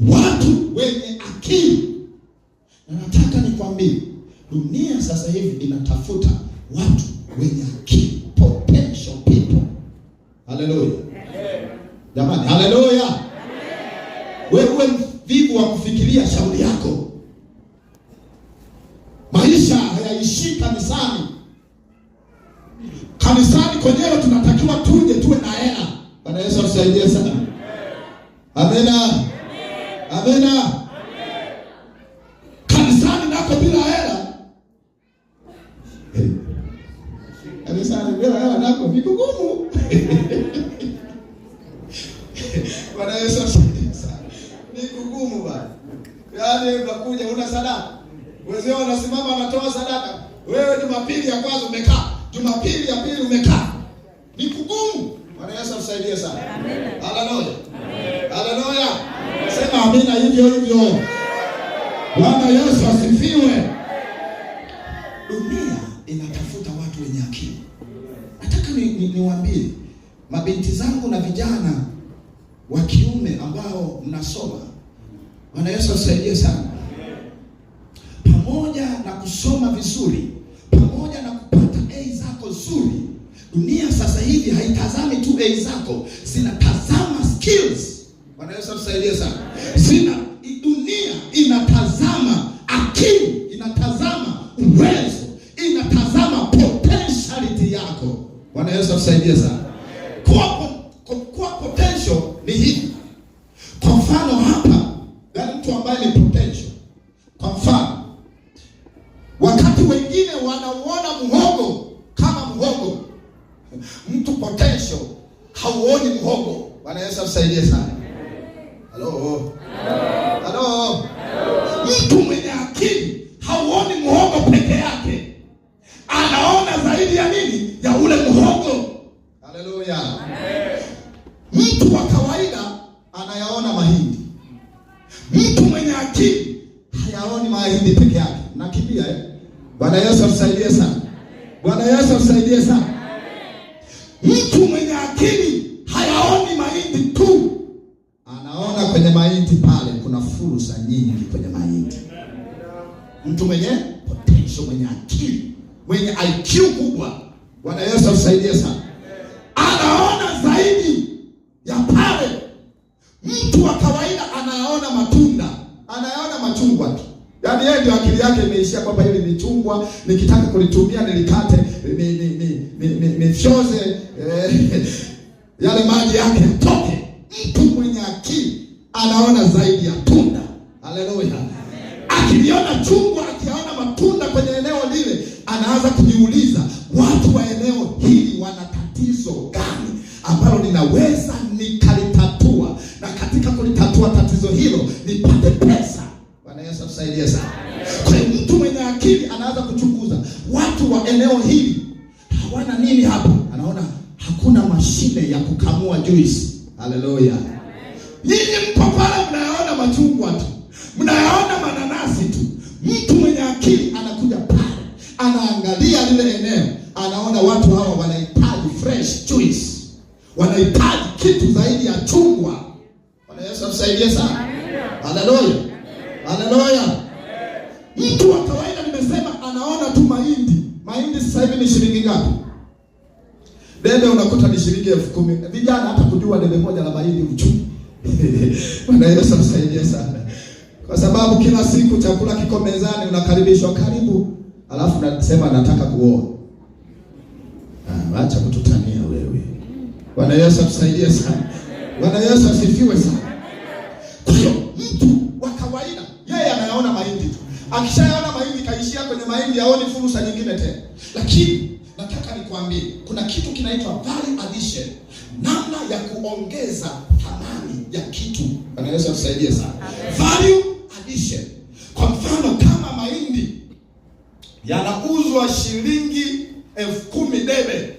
watu wenye akili. Na nataka nikwambie, dunia sasa hivi inatafuta watu wenye akili, potential people. Haleluya. Jamani, haleluya. Wewe mvivu wa kufikiria shauri yako. Maisha hayaishi kanisani. Kanisani kwenyewe tunatakiwa tuje tuwe na hela. Bwana Yesu atusaidie sana. Amena. Amena. Kanisani nako bila hela. Kanisani bila hela nako vigumu. Bwana Yesu atusaidie sana. Ni kugumu bwana. Yaani unakuja una sadaka. Wazee wanasimama wanatoa sadaka. Wewe Jumapili ya kwanza umekaa. Jumapili ya pili umekaa. Ni kugumu. Bwana Yesu atusaidie sana. Amen. Haleluya. Amen. Haleluya. Sema amina hivyo hivyo. Bwana Yesu asifiwe. Dunia inatafuta watu wenye akili. Nataka niwaambie mabinti zangu na vijana wa kiume ambao mnasoma. Bwana Yesu atusaidie sana. Pamoja na kusoma vizuri, pamoja na kupata A zako nzuri, dunia sasa hivi haitazami tu A zako, zinatazama skills. Bwana Yesu atusaidie sana. Dunia inatazama akili, inatazama uwezo, inatazama potentiality yako. Bwana Yesu atusaidie sana. Kwa potential ni hivi. Kwa mfano hapa, gani mtu ambaye ni potential. Kwa mfano, wakati wengine wanauona muhogo kama muhogo, mtu potential hauoni muhogo. Bwana Yesu atusaidie sana. Hello. Hello. Mtu mwenye akili hauoni muhogo peke yake, anaona zaidi ya nini? Ya ule muhogo. Haleluya. Mtu wa kawaida anayaona mahindi. Mtu mwenye akili hayaoni mahindi peke yake. Nakimbia Bwana Yesu atusaidie sana. Bwana Yesu atusaidie sana. Mtu mwenye akili hayaoni mahindi tu, anaona kwenye mahindi pale kuna fursa nyingi kwenye mahindi. Mtu mwenye potential, mwenye akili, mwenye IQ kubwa, Bwana Yesu atusaidie sana, anaona zaidi ya pale. Mtu wa kawaida anaona matunda, anaona machungwa tu. Yaani yeye ndio akili yake imeishia kwamba hili ni chungwa, nikitaka kulitumia nilikate, nifyoze yale maji yake yatoke. Mtu mwenye akili anaona zaidi ya tunda. Haleluya. Akiliona chungwa, akiona matunda kwenye eneo lile, anaanza kujiuliza, watu wa eneo hili wana tatizo gani ambalo ninaweza nikalitatua, na katika kulitatua tatizo hilo nipate pesa. Bwana Yesu atusaidie sana. Kwa hiyo mtu mwenye akili anaanza kuchunguza, watu wa eneo hili hawana nini hapa? Anaona hakuna mashine ya kukamua juice. Haleluya. Nyinyi mpo pale mnayaona machungwa tu, mnayaona mananasi tu. Mtu mwenye akili anakuja pale, anaangalia lile eneo, anaona watu hawa wanahitaji fresh juice, wanahitaji kitu zaidi ya chungwa. Bwana Yesu atusaidie sana. Haleluya. Haleluya. Mtu wa kawaida nimesema anaona tu mahindi. Mahindi sasa hivi ni shilingi ngapi? Debe unakuta ni shilingi 10,000. Vijana hata kujua debe moja la mahindi uchumi. Bwana Yesu atusaidie sana. Kwa sababu kila siku chakula kiko mezani, unakaribishwa karibu, alafu unasema nataka kuoa. Acha kututania wewe. Bwana Yesu atusaidie sana. Bwana Yesu asifiwe sana. Kwa hiyo mtu wa kawaida yeye anayaona mahindi tu. Akishayaona mahindi kaishia kwenye mahindi, haoni fursa nyingine tena. Lakini nataka nikwambie kuna kitu kinaitwa value addition, namna ya kuongeza thamani ya kitu. Bwana Yesu atusaidie sana. Value addition. Kwa mfano kama mahindi yanauzwa shilingi 10,000 debe,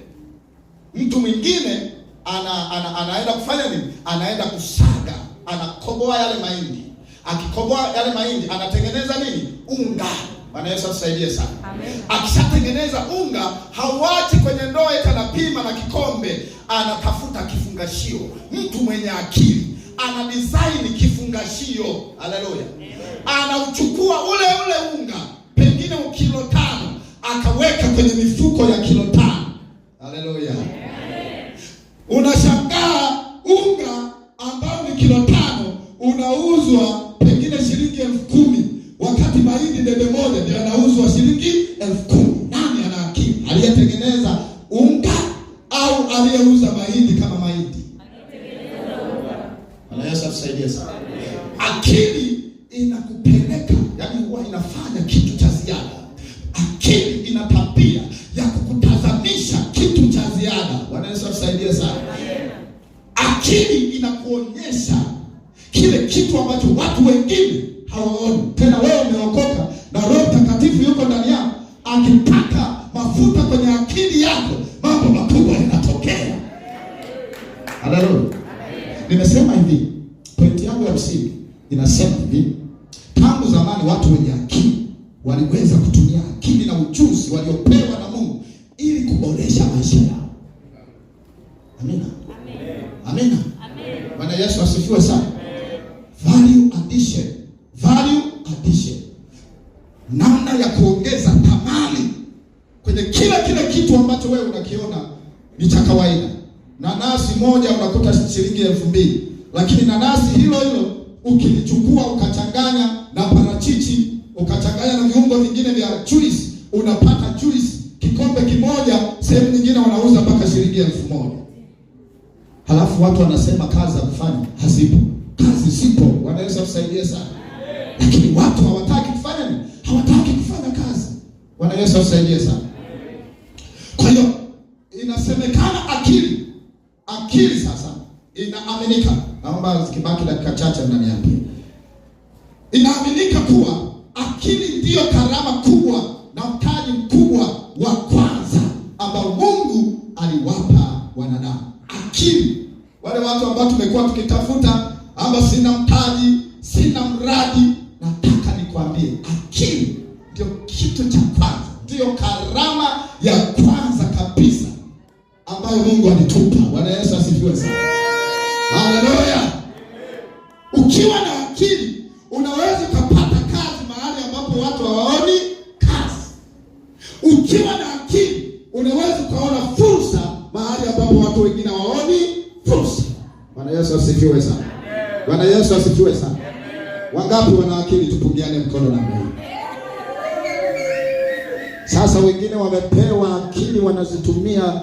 mtu mwingine anaenda kufanya nini? Anaenda kusaga, anakoboa yale mahindi. Akikoboa yale mahindi anatengeneza nini? Unga. Bwana Yesu atusaidie sana. Amen. Akishatengeneza unga, hauachi kwenye ndoo, anapima na kikombe, anatafuta kifungashio. Mtu mwenye akili ana design kifungashio. Haleluya. Anauchukua ule unga pengine kilo 5 akaweka kwenye mifuko ya kilo 5. Haleluya. Unashangaa unga ambao ni kilo 5 unauzwa pengine shilingi 10,000, wakati mahindi debe moja ndio anauzwa shilingi 10,000. Nani ana akili? Aliyetengeneza unga au aliyeuza mahindi kama mahindi? Yesu atusaidie sana. Akili inakupeleka, yani huwa inafanya kitu cha ziada. Akili ina tabia ya kukutazamisha kitu cha ziada. Bwana Yesu atusaidie sana. Akili inakuonyesha kile kitu ambacho watu wengine hawaoni. Tena wewe umeokoka na Roho Mtakatifu yuko ndani yako, akipaka mafuta kwenye akili yako, mambo makubwa yanatokea. Haleluya. Nimesema hivi, pointi yangu ya msingi inasema hivi, tangu zamani watu wenye akili waliweza kutumia akili na ujuzi waliopewa na Mungu ili kuboresha maisha yao. Amina. Amina. Bwana Yesu asifiwe sana. Value addition. Value addition. Namna ya kuongeza thamani kwenye kila kitu ambacho wewe unakiona ni cha kawaida. Nanasi moja unakuta shilingi 2,000, lakini nanasi hilo ukilichukua ukachanganya na parachichi, ukachanganya na viungo vingine vya juice, unapata juice kikombe kimoja. Sehemu nyingine wanauza mpaka shilingi 1,000. Halafu watu wanasema kazi za kufanya hazipo. Kazi zipo, wanaweza kusaidia sana, lakini watu hawataki kufanya nini? Hawataki kufanya kazi. Wanaweza kusaidia sana. Kwa hiyo inasemekana akili sasa inaaminika, naomba zikibaki dakika chache mnaniambia, inaaminika kuwa akili ndiyo karama kubwa na mtaji mkubwa wa kwanza ambao Mungu aliwapa wanadamu. Akili. Wale watu ambao tumekuwa tukitafuta, amba sina mtaji, sina mradi, nataka nikwambie akili ndio kitu cha kwanza, ndio karama ya kwanza kabisa ambayo Mungu alitupa. Bwana Yesu asifiwe sana. Haleluya. Ukiwa na akili unaweza kupata kazi mahali ambapo watu hawaoni kazi. Ukiwa na akili unaweza kuona fursa mahali ambapo watu wengine hawaoni fursa. Bwana Yesu asifiwe sana. Bwana Yesu asifiwe sana. Wangapi wana akili? Tupungiane mkono na Mungu. Sasa wengine wamepewa akili, wanazitumia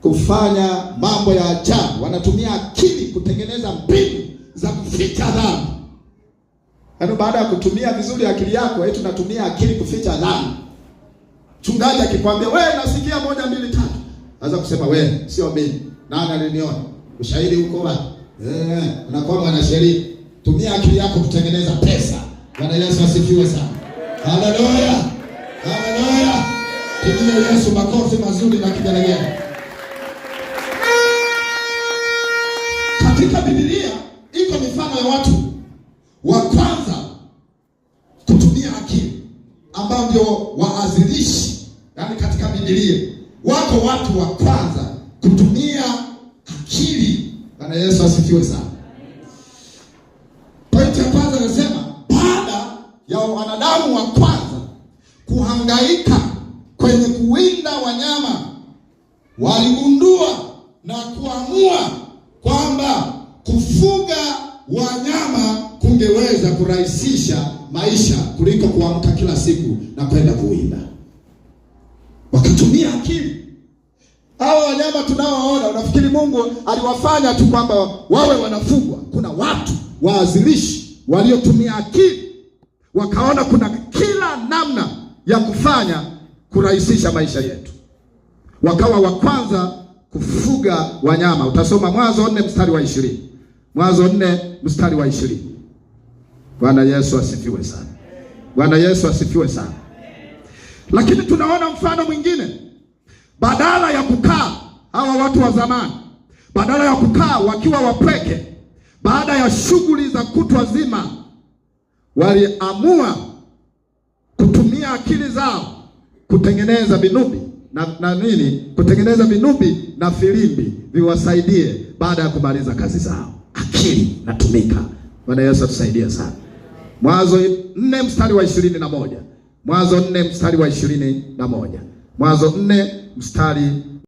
kufanya mambo ya ajabu. Wanatumia akili kutengeneza mbinu za kuficha dhambi. Yaani baada ya kutumia vizuri akili yako, eti tunatumia akili kuficha dhambi. Mchungaji akikwambia wewe nasikia 1 2 3, anza kusema wewe sio mimi. Nani aliniona? Ushahidi uko wapi? Unakuwa mwanasheria. Tumia akili yako kutengeneza pesa. Bwana Yesu asifiwe sana. Haleluya. Haleluya. Pigia Yesu makofi mazuri na kigelegele. Katika Biblia iko mifano ya watu wa kwanza kutumia akili ambao ndio waanzilishi. Yaani katika Biblia wako watu wa kwanza kutumia akili. Bwana Yesu asifiwe sana. Pointi ya kwanza nasema, baada ya wanadamu wa kwanza kuhangaika kwenye kuwinda wanyama, waligundua na kuamua kwamba kufuga wanyama kungeweza kurahisisha maisha kuliko kuamka kila siku na kwenda kuwinda. Wakatumia akili. Hawa wanyama tunaoona, unafikiri Mungu aliwafanya tu kwamba wawe wanafugwa? Kuna watu waanzilishi waliotumia akili, wakaona kuna kila namna ya kufanya kurahisisha maisha yetu, wakawa wa kwanza kufuga wanyama. Utasoma Mwanzo 4 mstari wa 20. Mwanzo 4 mstari wa 20. Bwana Yesu asifiwe sana. Bwana Yesu asifiwe sana. Lakini tunaona mfano mwingine. Badala ya kukaa, hawa watu wa zamani, badala ya kukaa wakiwa wapweke baada ya shughuli za kutwa zima, waliamua kutumia akili zao kutengeneza vinubi na nini, kutengeneza vinubi na filimbi viwasaidie baada ya kumaliza kazi zao. Akili natumika. Bwana Yesu atusaidie sana. Mwanzo 4 mstari wa 21. Mwanzo 4 mstari wa 21. Mwanzo 4 mstari